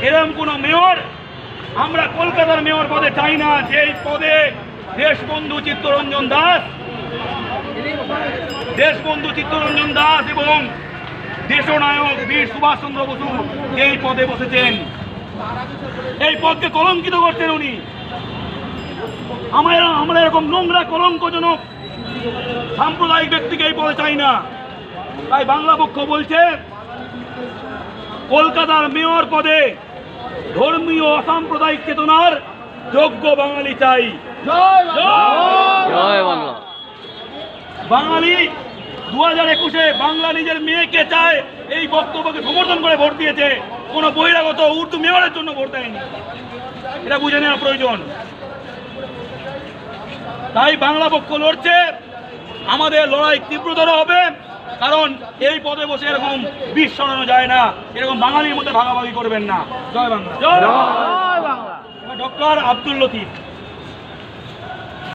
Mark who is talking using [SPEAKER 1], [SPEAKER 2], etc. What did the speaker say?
[SPEAKER 1] এরকম কোনো মেয়র আমরা কলকাতার মেয়র পদে চাই না, যেই পদে দেশবন্ধু চিত্তরঞ্জন দাস এবং দেশনায়ক বীর সুভাষচন্দ্র বসু যেই পদে বসেছেন, এই পদকে কলঙ্কিত করছেন উনি। আমরা এরকম নোংরা কলঙ্কজনক সাম্প্রদায়িক ব্যক্তিকে এই পদে চাই না। তাই বাংলা পক্ষ বলছে কলকাতার মেয়র পদে ধর্মীয় অসাম্প্রদায়িক চেতনার যোগ্য বাঙালি চাই।
[SPEAKER 2] জয় বাংলা।
[SPEAKER 1] বাঙালি 2021-এ বাংলা নিজের মেয়েকে চায়, এই বক্তব্যকে সমর্থন করে ভোট দিয়েছে, কোনো বহিরাগত উর্দু মেয়রের জন্য ভোট দেয়নি। এটা বুঝে নেওয়া প্রয়োজন। তাই বাংলা পক্ষ লড়ছে, আমাদের লড়াই তীব্রতর হবে, কারণ এই পদে বসে এরকম বিষ ছড়ানো যায় না, এরকম বাঙালির মধ্যে ভাগাভাগি করবেন না। জয় বাংলা। ডক্টর আব্দুল লতিফ।